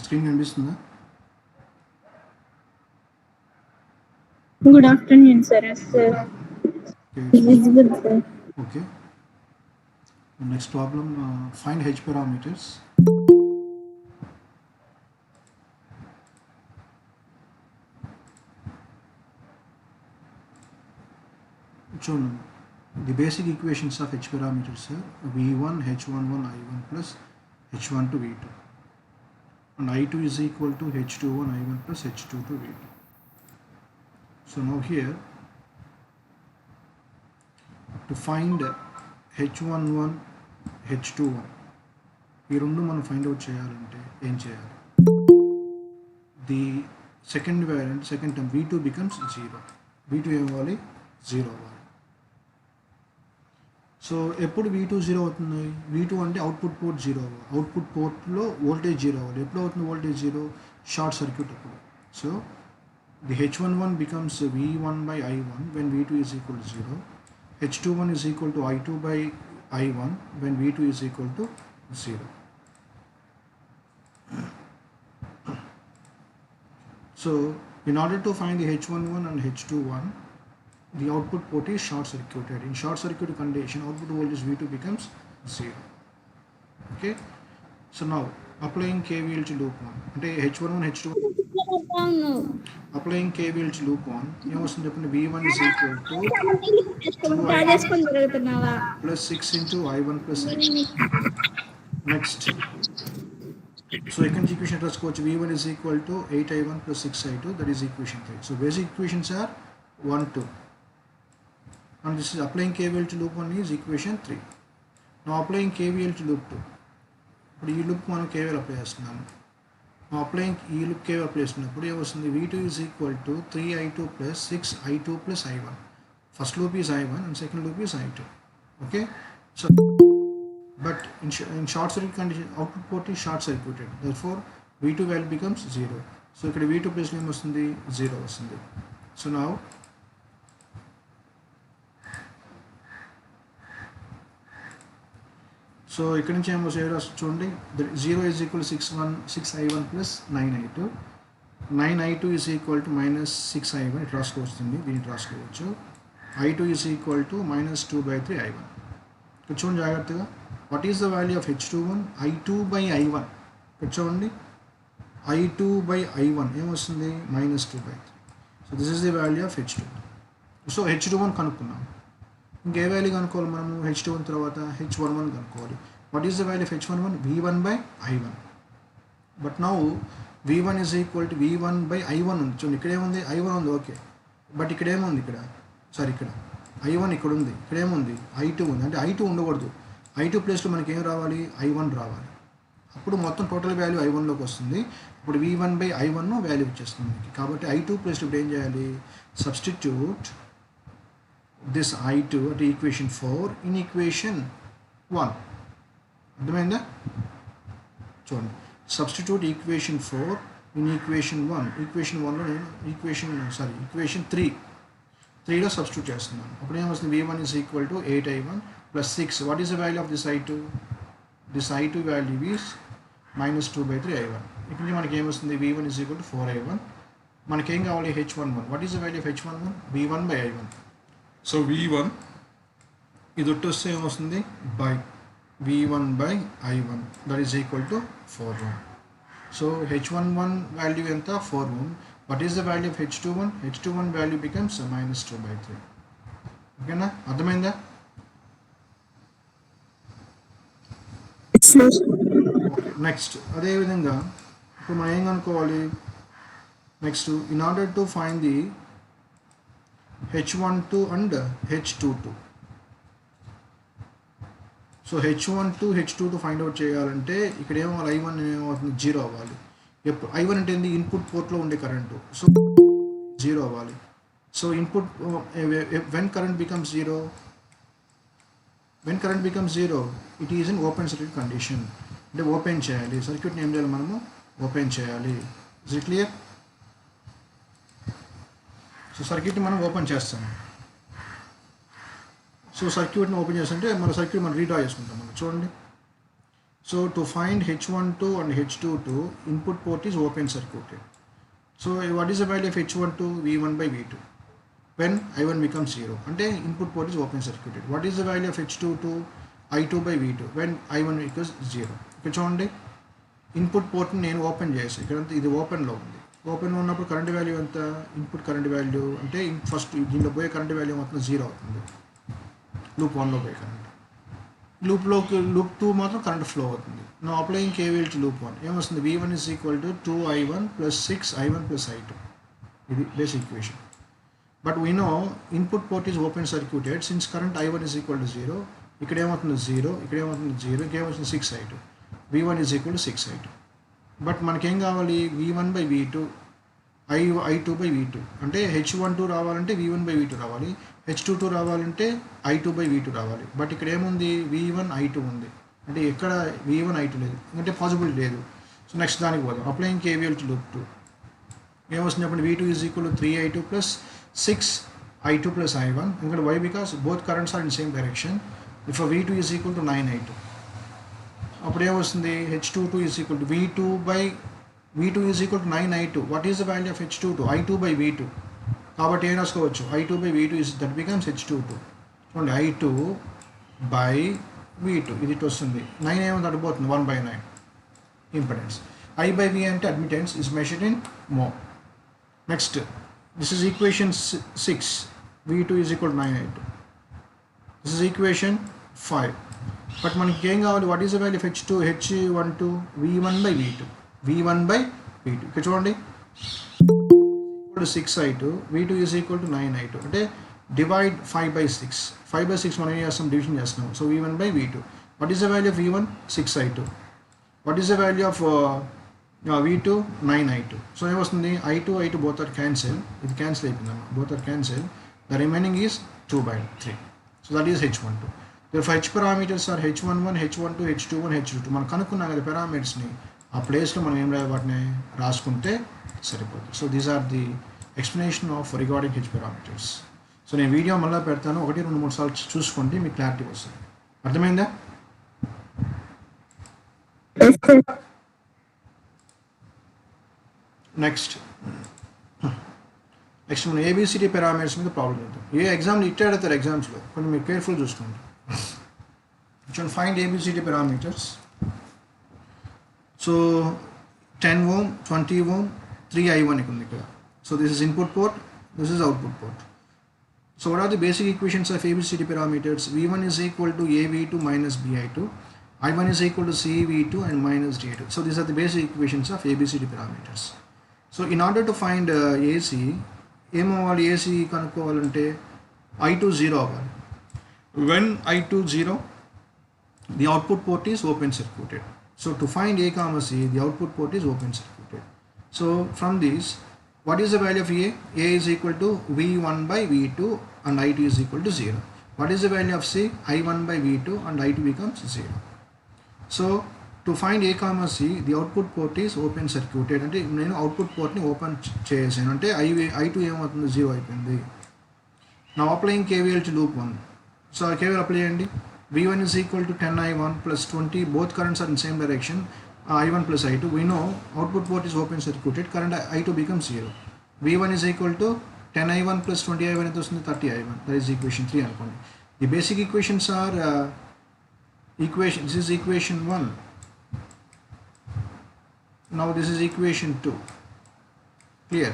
Screen కనిపిస్తుందా? Good afternoon, sir. Sir, Okay, visible, sir. okay. Next problem, find h parameters. చూడండి, the basic equations of h parameters are v1 h11 i1 plus h12 v2 and i2 is equal to h21 i1 plus h22 v2. So now here to find h11 h21 ఈ రెండు మనం find out చేయాలంటే ఏం చేయాలి? The second variant second term v2 becomes 0. v2 ఏమవ్వాలి? 0 అవ్వాలి. So ఎప్పుడు v2 0 అవుతుంది? v2 అంటే అవుట్పుట్ పోర్ట్ 0 అవ్వాలి. అవుట్పుట్ పోర్ట్లో వోల్టేజ్ 0 అవ్వాలి. ఎప్పుడు అవుతుంది వోల్టేజ్ 0? షార్ట్ సర్క్యూట్ అప్పుడు. So the h11 becomes v1 by i1 when v2 is equal to 0. h21 is equal to i2 by i1 when v2 is equal to 0. So in order to find the h11 and h21, the output port is short circuited. In short circuit condition, output voltage v2 becomes 0. Okay. So now applying KVL to loop 1. అంటే h11 h21 applying KVL to loop 1 ఏమొస్తుంది చెప్పండి? v1 is equal to 2i1 plus 6 into i1 plus i2. Next, so second equation రాసుకోవచ్చు. v1 is equal to 8i1 plus 6i2, that is equation 3. So basic equations are 1, 2. And this is applying KVL to loop 1 is equation 3. Now applying KVL to loop 2. ఇప్పుడు ఈ loop మనం KVL apply చేస్తున్నాము. Applying ఈ loop KVL apply చేస్తున్నప్పుడు ఏమొస్తుంది? v2 is equal to 3i2 plus 6i2 plus i1. First loop is i1 and second loop is i2. Okay. So but in short circuit condition, output port is short circuited. Therefore v2 value becomes 0. So ఇక్కడ v2 place లో ఏమొస్తుంది? 0 వస్తుంది. So now so ఇక్కడ నుంచి ఏమో చూడండి, 0 is equal to 6i1 plus 9i2. 9i2 is equal to minus 6i1. ఇటు రాసుకోవచ్చుంది, దీనికి రాసుకోవచ్చు. i2 is equal to minus 2 by 3 i1. ఇక్కడ చూడండి జాగ్రత్తగా, what is the value of h21? i2 by i1. ఇక్కడ చూడండి, i2 by i1 ఏమొస్తుంది? minus 2 by 3. So this is the value of h2. So h21 కనుక్కున్నాం. ఇంకే వాల్యూ కనుక్కోవాలి మనము? h21 తర్వాత h11 కనుక్కోవాలి. What is the value of h11? v1 by i1. But now v1 is equal to v1 by i1 ఉంది. చూడండి ఇక్కడ ఏముంది? i1 ఉంది, ఓకే. బట్ ఇక్కడ ఏముంది? ఇక్కడ ఇక్కడ i1 ఇక్కడ ఉంది, ఇక్కడ ఏముంది? i2 ఉంది. అంటే i2 ఉండకూడదు. i2 ప్లేస్లో మనకి ఏం రావాలి? i1 రావాలి. అప్పుడు మొత్తం టోటల్ వాల్యూ i1లోకి వస్తుంది. ఇప్పుడు v1 by i1 వాల్యూ వచ్చేస్తుంది మనకి. కాబట్టి i2 ప్లేస్లో ఇప్పుడు ఏం చేయాలి? Substitute this i2 at equation 4 in equation 1. అర్థమైందా? చూడండి, substitute equation 4 in equation 1. Equation 1లో నేను ఈక్వేషన్ 3లో సబ్స్టిట్యూట్ చేస్తున్నాను. అప్పుడు ఏమొస్తుంది? v1 is equal to 8i1 plus 6. What is the value of this i2? This i2 value is minus 2 by 3 i1. ఇక్కడ నుంచి మనకి ఏమొస్తుంది? v1 is equal to 4i1. మనకేం కావాలి? h11. What is the value of h11? v1 by i1. So v1 ఇది ఒట్టొస్తే ఏమొస్తుంది? By v1 by i1, that is equal to 4 ohm. So h11 value ఎంత? 4 ohm. What is the value of h21? h21 value becomes minus 2 by 3. ఓకేనా? అర్థమైందా? Next అదేవిధంగా ఇప్పుడు మనం ఏం కనుక్కోవాలి? Next in order to find the h12 and h22. So h12 h22 find out చేయాలంటే ఇక్కడ ఏమవ్వాలి? i1 ఏమవుతుంది? 0 అవ్వాలి. ఎప్పుడు i1 అంటే ఏంటి? ఇన్పుట్ పోర్ట్లో ఉండే కరెంటు. సో 0 అవ్వాలి. So input when current becomes 0, when current becomes 0 it is in open circuit condition. అంటే ఓపెన్ చేయాలి, సర్క్యూట్ని ఏం చేయాలి? మనము ఓపెన్ చేయాలి. Is it clear? సో సర్క్యూట్ని మనం ఓపెన్ చేస్తాము. సో సర్క్యూట్ని ఓపెన్ చేస్తుంటే మన సర్క్యూట్ మనం రీడ్రా చేసుకుంటాం. మనం చూడండి, So to find H12 and H22, input port is open circuited. So what is the value of H12? V1 by V2. When I1 becomes 0. అంటే input port is open circuited. What is the value of H22? I2 by V2. When I1 equals 0. ఇక్కడ చూడండి input పోర్ట్ని నేను open చేసి ఇక్కడంతా ఇది ఓపెన్లో ఉంది. ఓపెన్లో ఉన్నప్పుడు కరెంట్ వాల్యూ ఎంత? ఇన్పుట్ కరెంట్ వాల్యూ అంటే ఫస్ట్ దీనిలో పోయే కరెంట్ వాల్యూ మొత్తం 0 అవుతుంది. లూప్ 1లో పోయే కరెంట్. లూప్ 2 మాత్రం కరెంట్ ఫ్లో అవుతుంది. నా అప్లయింగ్ KVL టు లూప్ 1 ఏమొస్తుంది? V1 is equal to 2I1 plus 6I1 plus I2. ఇది basic equation. But we know input port is open circuited since current I1 is equal to 0. ఇక్కడ ఏమవుతుంది 0, ఇక్కడ ఏమవుతుంది 0, ఇక్కడ ఏమవుతుంది 6I2. V1 is equal to 6I2. But మనకేం కావాలి? V1 by V2, I2 by V2. అంటే H12 రావాలంటే V1 by V2 రావాలి, H22 రావాలంటే I2 by V2 రావాలి. బట్ ఇక్కడ ఏముంది? V1 I2 ఉంది. అంటే ఎక్కడ V1 I2 లేదు, అంటే పాసిబిలిటీ లేదు. సో నెక్స్ట్ దానికి పోదాం. అప్లయింగ్ KVL టు లూప్ 2 ఏమొస్తుంది? అప్పుడు V2 is equal to 3I2 plus 6I2 plus I1. Because why? Because both currents are in the same direction. If a V2 is equal to 9I2. అప్పుడు ఏమొస్తుంది? H22 is equal to V2 is equal to 9I2. What is the value of H22? I2 by V2. కాబట్టి ఏం రాసుకోవచ్చు? I2 by V2 is that becomes H22. చూడండి I2 by V2 ఇది ఇటు వస్తుంది. 9 ఏమో అడిపోతుంది 1 by 9 impedance. I by V అంటే admittance is measured in mho. Next this is equation 6. V2 is equal to 9I2. This is equation 5. But మనకి ఏం కావాలి? What is the value of H12? V1 by V2. V1 by V2. ఇక్కడ చూడండి 6I2, V2 is equal to 9I2. అంటే divide 5 by 6. 5 by 6 మనం ఏం చేస్తాం? Division చేస్తున్నాం. So V1 by V2. What is the value of V1? 6I2. What is the value of V2? 9I2. So ఏమొస్తుంది? I2 both are cancel. ఇది cancel అయిపోయిందమ్మా. both are cancel. The remaining is 2 by 3. So that is H12. Therefore H parameters are H11, H12, H21, H22. మనం కనుక్కున్నాం కదా పారామీటర్స్ని, ఆ ప్లేస్లో మనం ఏం వాటిని రాసుకుంటే సరిపోతుంది. So these are the explanation of regarding H parameters. సో నేను వీడియో మళ్ళీ పెడతాను, 1, 2, 3 సార్లు చూసుకోండి, మీకు క్లారిటీ వస్తుంది. అర్థమైందా? నెక్స్ట్ మనం ABCD పారామీటర్స్ మీద ప్రాబ్లం చేద్దాం. ఏ ఎగ్జామ్లు ఇట్టే అడుగుతారు, ఎగ్జామ్స్లో కొంచెం మీరు కేర్ఫుల్ చూసుకోండి. Find ABCD parameters. So 10 ohm, 20 ohm, 3I1 ఉంది ఇక్కడ. So this is input port, this is output port. So what are the basic equations of ABCD parameters? V1 is equal to AV2 minus BI2. I1 is equal to CV2 and minus D2. So these are the basic equations of ABCD parameters. So in order to find AC, ఏమవ్వాలి? AC కనుక్కోవాలంటే I2 0 అవ్వాలి. When I2 0, the output port is open circuited. So to find A comma C, the output port is open circuited. So from this, what is the value of A? A is equal to V1 by V2 and I2 is equal to 0. What is the value of C? I1 by V2 and I2 becomes 0. So to find A comma C, the output port is open circuited. అంటే నేను output పోర్ట్ని open చేసాను అంటే I2 ఏమవుతుంది? 0 అయిపోయింది. నా applying KVL to loop 1. So KVL apply చేయండి. V1 is equal to 10I1 plus 20. Both currents are in same direction. I1 plus I2. We know output port is open circuited. Current I2 becomes 0. V1 is equal to 10I1 plus 20I1 ఎంత వస్తుంది? 30I1. That is equation 3 అనుకోండి. The basic equations are this is equation 1. Now this is equation 2. Clear?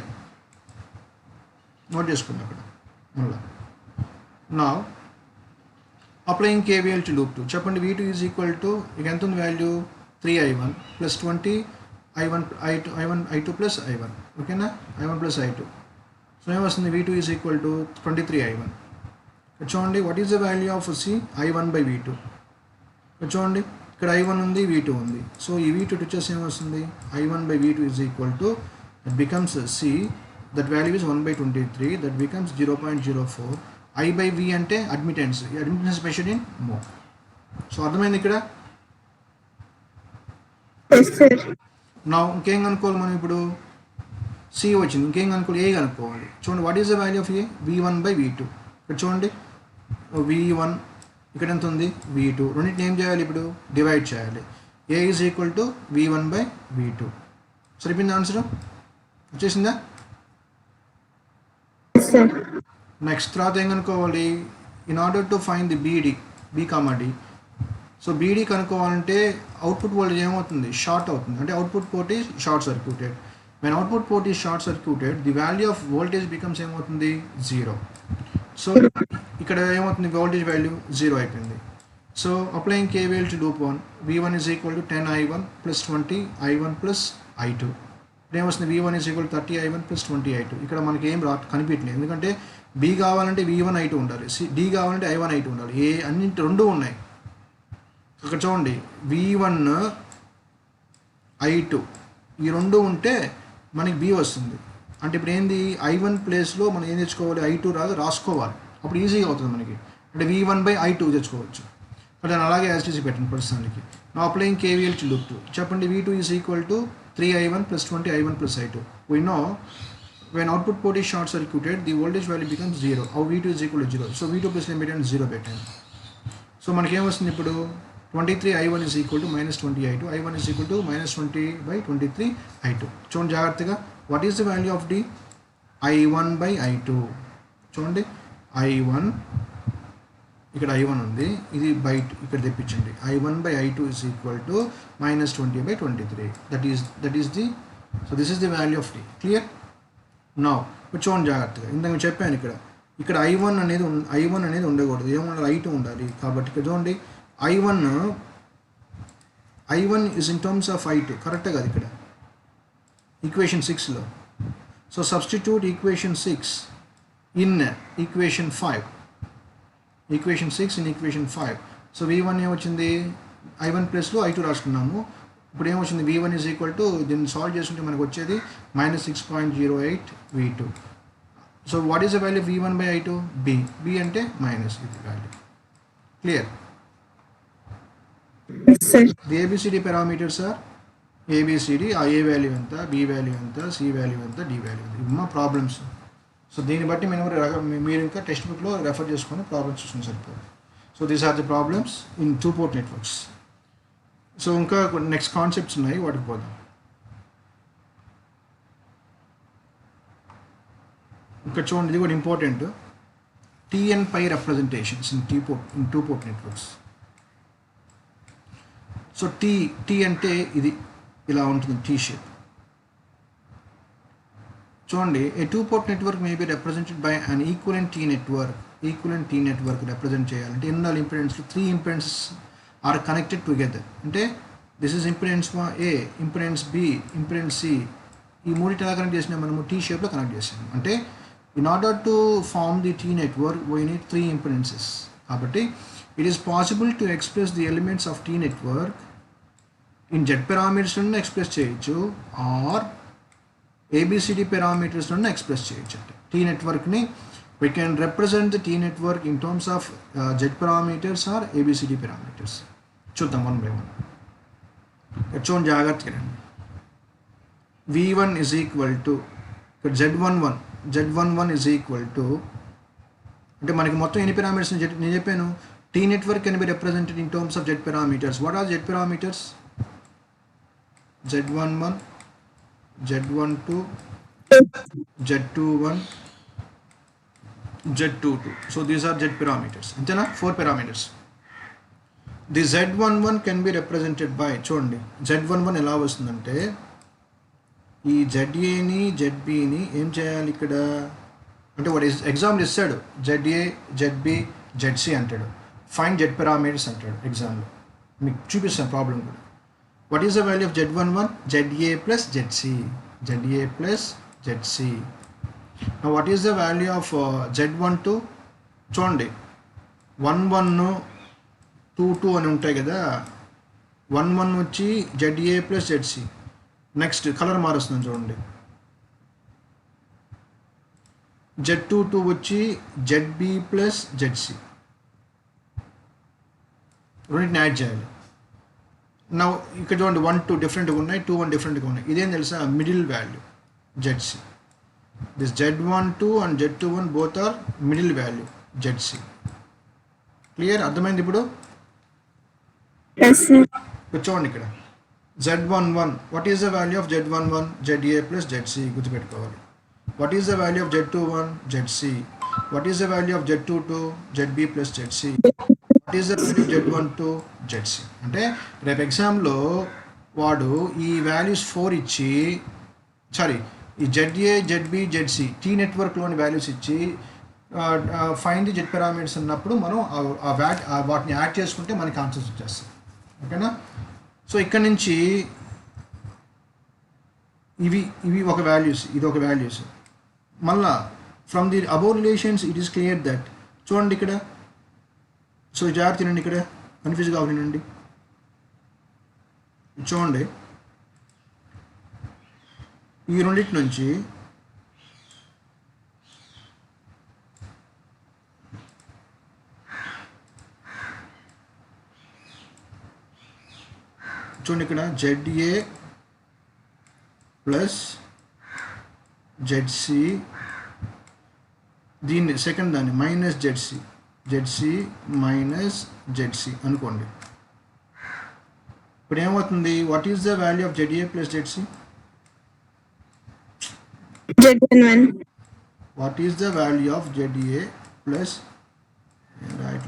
Note చేసుకుందాం అక్కడ మళ్ళా. Now applying KVL to loop 2. చెప్పండి V2 is equal to ఇక ఎంత ఉంది value? 3I1 plus 20 I2 plus I1. ఓకేనా? I1 plus I2. So ఏమొస్తుంది? V2 is equal to 23I1. చూడండి what is the value of C? I1 by V2. చూడండి ఇక్కడ I1 ఉంది, V2 ఉంది. సో ఈ V2 వచ్చేసి ఏమొస్తుంది? I1 by V2 is equal to, that becomes C, that value is 1 by 23, that becomes 0.04. I by V అంటే admittance measured in మో. So అర్థమైంది ఇక్కడ? నా ఇంకేం కనుక్కోవాలి మనం ఇప్పుడు? C వచ్చింది, ఇంకేం కనుక్కోవాలి? A కనుక్కోవాలి. చూడండి what is the value of A? V1 by V2. ఇక్కడ చూడండి V1 ఇక్కడ ఎంత ఉంది? V2. రెండింటిని ఏం చేయాలి? ఇప్పుడు డివైడ్ చేయాలి. A is equal to V1 by V2. సరిపోయింది ఆన్సర్ వచ్చేసిందా? Yes, sir. నెక్స్ట్ తర్వాత ఏం కనుక్కోవాలి? In order to find the B comma D. So BD కనుక్కోవాలంటే అవుట్పుట్ వోల్టేజ్ ఏమవుతుంది? షార్ట్ అవుతుంది. అంటే output port is short circuited. When output port is short circuited the value of voltage becomes ఏమవుతుంది? 0. So ఇక్కడ ఏమవుతుంది? వోల్టేజ్ వాల్యూ 0 అయిపోయింది. So applying KVL to loop 1, V1 is equal to 10 I1 plus 20 I1 plus I2. ఏమొస్తుంది? V1 is equal to 30 I1 plus 20 I2. ఇక్కడ మనకి ఏం కనిపించలేదు, ఎందుకంటే B కావాలంటే V1 I2 ఉండాలి, D కావాలంటే I1 I2 ఉండాలి. అన్నింటి రెండు ఉన్నాయి. ఇక్కడ చూడండి, V1 I2 ఈ రెండు ఉంటే మనకి B వస్తుంది. అంటే ఇప్పుడు ఏంది? I1 ప్లేస్లో మనం ఏం తెచ్చుకోవాలి? I2 రాసుకోవాలి. అప్పుడు ఈజీగా అవుతుంది మనకి. అంటే V1 by I2 తెచ్చుకోవచ్చు. బట్ నేను అలాగే యాజ్ టీసీ పెట్టిన ప్రస్తుతానికి. నా అప్లయింగ్ KVL టు లూప్ 2. చెప్పండి, V2 is equal to 3 I1 plus 20 I1 plus I2. We know when output port is short circuited, the voltage value becomes 0. Our V2 is equal to 0. So V2 plus limit and 0 పెట్టాను. So మనకి ఏమొస్తుంది ఇప్పుడు? 23 I1 is equal to minus 20 I2. I1 is equal to minus 20 by 23 I2. చూడండి జాగ్రత్తగా. What is the value of D? I1 by I2. చూడండి, I1 ఇక్కడ I1 ఉంది, ఇది బై ఇక్కడ తెప్పించండి. I1 by I2 is equal to minus 20 by 23. That is the, so this is the value of D. Clear? Now ఇప్పుడు చూడండి జాగ్రత్తగా. ఇందాక చెప్పాను ఇక్కడ I1 అనేది ఉండకూడదు, ఏముండాలి? I2 ఉండాలి. కాబట్టి ఇక్కడ చూడండి, I1 is in terms of I2. కరెక్టే కదా ఇక్కడ ఈక్వేషన్ 6లో. So substitute equation 6 in equation 5. Equation 6 in equation 5. So V1 ఏమొచ్చింది? I1 ప్లస్లో I2 రాసుకున్నాము. ఇప్పుడు ఏమొచ్చింది? V1 is equal to, దీన్ని సాల్వ్ చేసుకుంటే మనకు వచ్చేది minus 6.08 V2. So what is the value V1 by I2? B అంటే మైనస్ ఇది value. Clear? Yes, sir. The ABCD parameters are ABCD. ఆ A వాల్యూ ఎంత, B వాల్యూ ఎంత, C వాల్యూ ఎంత, D వాల్యూ ఎంత, ఇవి మా ప్రాబ్లమ్స్. సో దీన్ని బట్టి మీరు ఇంకా టెక్స్ట్ బుక్లో రెఫర్ చేసుకొని ప్రాబ్లమ్స్ చూసుకుని సరిపోదు. So these are the problems in 2 port networks. So ఇంకా నెక్స్ట్ కాన్సెప్ట్స్ ఉన్నాయి, వాటికి పోదాం. ఇంకా చూడండి, ఇది కూడా important. TN pi representations in 2 port networks. So T అంటే ఇది ఇలా ఉంటుంది, T షేప్. చూడండి, a 2 port network may be represented by an equivalent T network represent చేయాలంటే ఎన్ని ఇంపెడెన్స్లు? 3 ఇంపెడెన్సెస్ ఆర్ కనెక్టెడ్ టుగెదర్. అంటే this is impedance A, impedance B, impedance C. ఈ మూడింటి ఎలా కనెక్ట్ చేసినా మనము T షేప్లో కనెక్ట్ చేసాము. అంటే in order to form the T network we need 3 impedances. కాబట్టి it is possible to express the elements of T network in Z పారామీటర్స్లను ఎక్స్ప్రెస్ చేయొచ్చు, ఆర్ ABCD పారామీటర్స్లను ఎక్స్ప్రెస్ చేయొచ్చు. అంటే T నెట్వర్క్ని we can represent the T network in terms of Z parameters or ABCD parameters. చూద్దాం one by one. చూడండి జాగ్రత్తగా. V1 is equal to ఇక్కడ Z11 is equal to, అంటే మనకి మొత్తం ఎన్ని పారామీటర్స్ నేను చెప్పాను? T network can be represented in terms of Z parameters. What are Z parameters? Z11, Z12, Z21, Z22. So these are Z parameters. అంతేనా? 4 parameters. The Z11 can be represented by, చూడండి Z11 ఎలా వస్తుందంటే, ఈ ZAని ZBని ఏం చేయాలి ఇక్కడ అంటే వాడు ఎగ్జామ్లో ఇస్తాడు, ZA, ZB, ZC అంటాడు, ఫైండ్ Z పారామీటర్స్ అంటాడు ఎగ్జామ్లో. మీకు చూపిస్తాను ప్రాబ్లం కూడా. What is the value of Z11? ZA plus ZC. ZA plus ZC. Now what is the value of Z12? చూడండి 11, 22 అని ఉంటాయి కదా. 11 వచ్చి ZA plus ZC. Next colour మారుస్తుంది చూడండి, Z22 వచ్చి ZB plus ZC. రెండింటిని యాడ్ చేయాలి. నా ఇక్కడ చూడండి 1, 2 డిఫరెంట్గా ఉన్నాయి, 2, 1 డిఫరెంట్గా ఉన్నాయి. ఇదేం తెలుసా? Middle value ZC. This Z12 and Z21 both are middle value ZC. Clear? అర్థమైంది ఇప్పుడు? Yes, sir. చూడండి ఇక్కడ Z11, what is the value of Z11? ZA plus ZC గుర్తుపెట్టుకోవాలి. What is the value of Z21? ZC. What is the value of Z22? ZB plus ZC. What is the value of Z12? ZC. అంటే రేపు ఎగ్జామ్లో వాడు ఈ values 4 ఇచ్చి ఈ ZA ZB ZC tea నెట్వర్క్లోని values ఇచ్చి ఫైండ్ ది జెడ్ పారామీటర్స్ అన్నప్పుడు మనం వాటిని యాడ్ చేసుకుంటే మనకి ఆన్సర్స్ వచ్చేస్తాయి. ఓకేనా? సో ఇక్కడ నుంచి ఇవి ఒక వాల్యూస్, ఇది ఒక వాల్యూస్. మళ్ళా from the above relations it is clear that, చూడండి ఇక్కడ, సో జాగ్రత్త తినండి, ఇక్కడ కన్ఫ్యూజ్ కావాలండి. చూడండి ఈ రెండింటి నుంచి చూడండి ఇక్కడ ZA ప్లస్ ZC, దీన్ని సెకండ్ దాన్ని మైనస్ ZC మైనస్ ZC అనుకోండి. ఇప్పుడు ఏమవుతుంది? What is the value of ZA plus ZC? Z11. What is the value of ZA plus right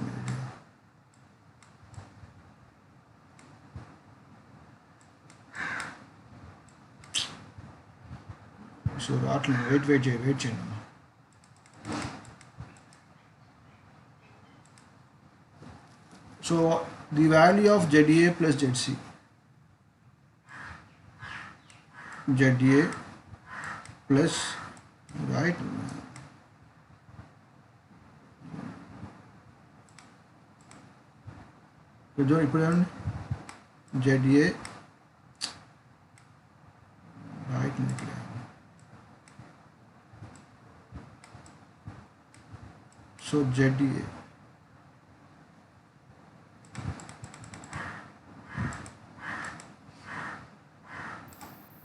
so రావట్లేదు, వెయిట్ చేయండి. So the value of ZA plus ZC, ZA plus right ఇప్పుడు చూడండి ZA right ఇక్కడ, so ZA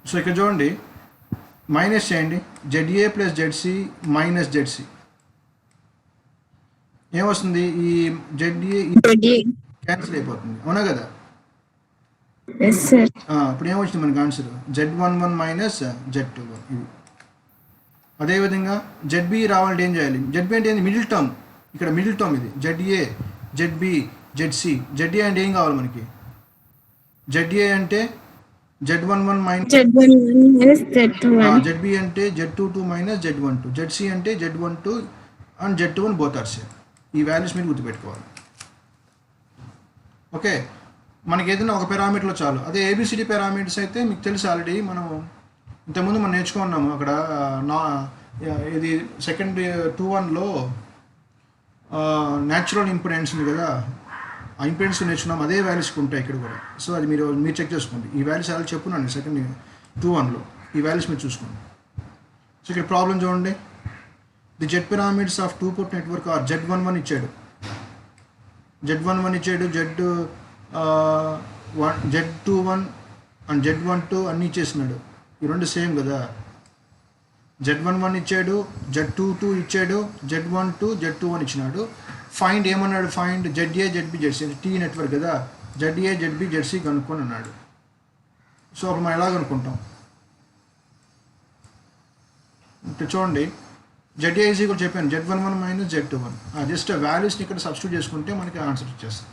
so ఇక్కడ చూడండి minus చేయండి, ZA plus ZC minus ZC ఏమొస్తుంది? ఈ ZA క్యాన్సిల్ అయిపోతుంది, అవునా కదా? Yes, sir. ఇప్పుడు ఏమొచ్చింది మనకి ఆన్సర్? Z11 minus Z21. ఇది అదేవిధంగా ZB రావాలంటే ఏం చేయాలి? ZB అంటే ఏంది? మిడిల్ టర్మ్, ఇక్కడ మిడిల్ టర్మ్ ఇది. ZA ZB ZC. ZA అంటే ఏం కావాలి మనకి? ZA అంటే Z11 minus Z11 minus Z21. ZB అంటే Z22 మైనస్ Z12. ZC అంటే Z12 and Z21 both are same. ఈ వాల్యూస్ మీరు గుర్తుపెట్టుకోవాలి. ఓకే, మనకి ఏదైనా ఒక పారామీటర్లో చాలు. అదే ABCD పారామీటర్స్ అయితే మీకు తెలుసు ఆల్రెడీ, మనం ఇంతకుముందు మనం నేర్చుకున్నాము అక్కడ ఇది సెకండ్ 2-1లో న్యాచురల్ ఇంపిడెన్స్ ఉంది కదా, ఆ ఇంపిడెన్స్ నేర్చుకున్నాం, అదే వాల్యూస్కి ఉంటాయి ఇక్కడ కూడా. సో అది మీరు చెక్ చేసుకోండి. ఈ వాల్యూస్ అలా చెప్పున్నాను సెకండ్ 2-1లో, ఈ వాల్యూస్ మీరు చూసుకోండి. సో ఇక్కడ ప్రాబ్లం చూడండి, the Z parameters of 2-port network are Z11 ఇచ్చాడు, Z11 ఇచ్చాడు, Z21 అండ్ Z12 అన్నీ ఇచ్చేసినాడు. ఈ రెండు సేమ్ కదా. Z11 ఇచ్చాడు, Z22 ఇచ్చాడు, Z12 Z21 ఇచ్చినాడు. ఫైండ్ ఏమన్నాడు? Find ZA ZB ZC, T network కదా, ZA ZB ZC కనుక్కొని అన్నాడు. సో అప్పుడు మనం ఎలా కనుక్కుంటాం? ఇప్పుడు చూడండి, ZA ఈజ్ ఈక్వల్ చెప్పాను Z11 మైనస్ Z21. జస్ట్ వాల్యూస్ని ఇక్కడ సబ్స్టిట్యూట్ చేసుకుంటే మనకి ఆన్సర్ వచ్చేస్తుంది.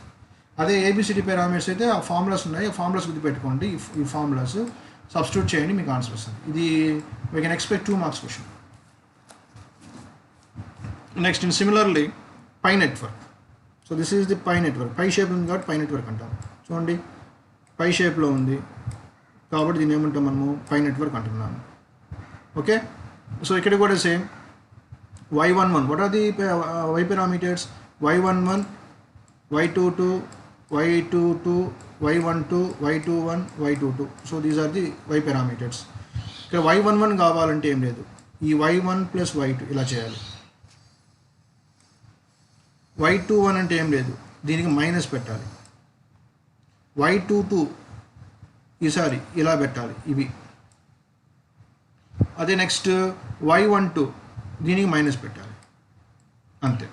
అదే ABCD పారామీటర్స్ అయితే ఆ ఫార్ములాస్ ఉన్నాయి, ఆ ఫార్ములాస్ గుర్తుపెట్టుకోండి. ఈ ఫార్ములాస్ సబ్స్టిట్యూట్ చేయండి, మీకు ఆన్సర్ వస్తుంది. ఇది we can expect 2 marks question. Next in similarly pi network. So this is the pi network. Pi shape ఉంది కాబట్టి పై నెట్వర్క్ అంటాం. చూడండి పై షేప్లో ఉంది కాబట్టి దీన్ని ఏమంటాం మనము? పై నెట్వర్క్ అంటున్నాము. ఓకే, సో ఇక్కడ కూడా same Y11. What are the Y parameters? Y11, Y22, Y22, Y12, Y21, Y22. So these are the Y parameters. ఇక్కడ Y11 కావాలంటే ఏం లేదు, ఈ Y1 ప్లస్ Y2 ఇలా చేయాలి. Y21 అంటే ఏం లేదు, దీనికి మైనస్ పెట్టాలి. Y22 ఈసారి ఇలా పెట్టాలి ఇవి. అదే నెక్స్ట్ Y12 దీనికి మైనస్ పెట్టాలి, అంతే.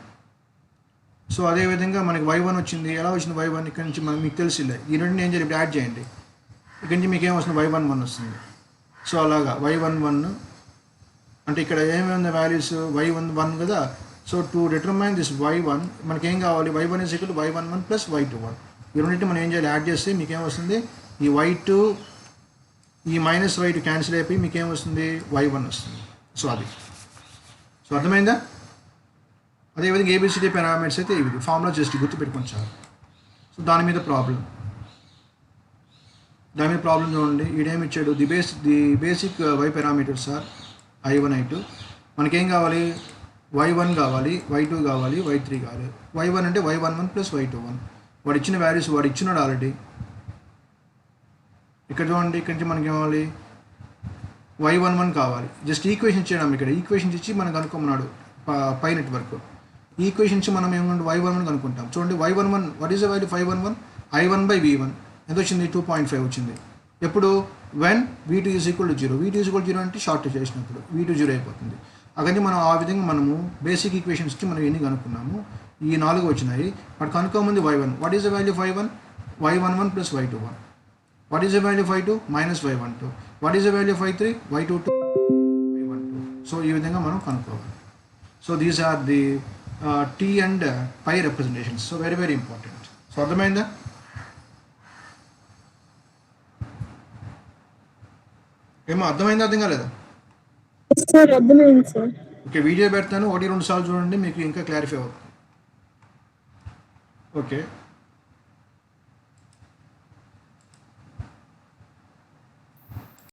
సో అదేవిధంగా మనకి Y1 వచ్చింది. ఎలా వచ్చింది Y1? ఇక్కడ నుంచి మీకు తెలిసిందే. ఈ రెండు ఏం చేయాలి? ఇప్పుడు యాడ్ చేయండి. ఇక్కడి నుంచి మీకు ఏమొస్తుంది y11 వస్తుంది. సో అలాగా y11 అంటే ఇక్కడ ఏమైంది వాల్యూస్ y11 కదా. So to determine this y1 మనకేం కావాలి, y1 is equal to y11 plus y21. ఈ రెండింటి మనం ఏం చేయాలి, యాడ్ చేస్తే మీకేమొస్తుంది, ఈ y2 ఈ మైనస్ y2 క్యాన్సిల్ అయిపోయి మీకేమొస్తుంది y1 వస్తుంది. సో అది సో అర్థమైందా. అదేవిధంగా ఏబిసిడి పారామీటర్స్ అయితే ఇవి ఫార్ములా జస్ట్ గుర్తుపెట్టుకొని చాలు. సో దాని మీద ప్రాబ్లం చూడండి. ఈడేమి ఇచ్చాడు, the basic y parameters are i1 i2. మనకేం కావాలి, y1 కావాలి, y2 కావాలి, y3 కావాలి. y1 అంటే y11 ప్లస్ y21. వాడు ఇచ్చిన వాల్యూస్ వాడు ఇచ్చినాడు ఆల్రెడీ. ఇక్కడ చూడండి, ఇక్కడి నుంచి మనకి ఏమాలి, y11 కావాలి. జస్ట్ ఈక్వేషన్ ఇచ్చాడు ఇక్కడ, ఈక్వేషన్స్ ఇచ్చి మనకు కనుక్కోమన్నాడు పై నెట్వర్క్. ఈ ఈక్వేషన్ ఇచ్చి మనం ఏమంటే y11 కనుక్కుంటాం. చూడండి y11 what is the value 511 i1/v1 ఎంత వచ్చింది, 2.5 వచ్చింది. ఎప్పుడు when v2 is equal to 0. v2 is equal 0 అంటే షార్ట్ చేసినప్పుడు v2 0 అయిపోతుంది. అక్కడి మనం ఆ విధంగా మనము బేసిక్ ఈక్వేషన్స్ ఇచ్చి మనం ఎన్ని కనుక్కున్నాము, ఈ 4 వచ్చినాయి. బట్ కనుక్కోమంది y1. What is the value 5 1 y11 plus y21. What is the value 5 2 minus y12. What is the value 5 3 y22 y12. So ఈ విధంగా మనం కనుక్కోవాలి. So these are the T and pi representations. So very very important. So అర్థమైందా. ఏమో అర్థమైందా, అర్థం కాలేదా. Sir అర్థమైంది సార్. ఓకే, వీడియో పెడతాను, 1-2 సార్లు చూడండి, మీకు ఇంకా క్లారిఫై అవుతుంది. ఓకే.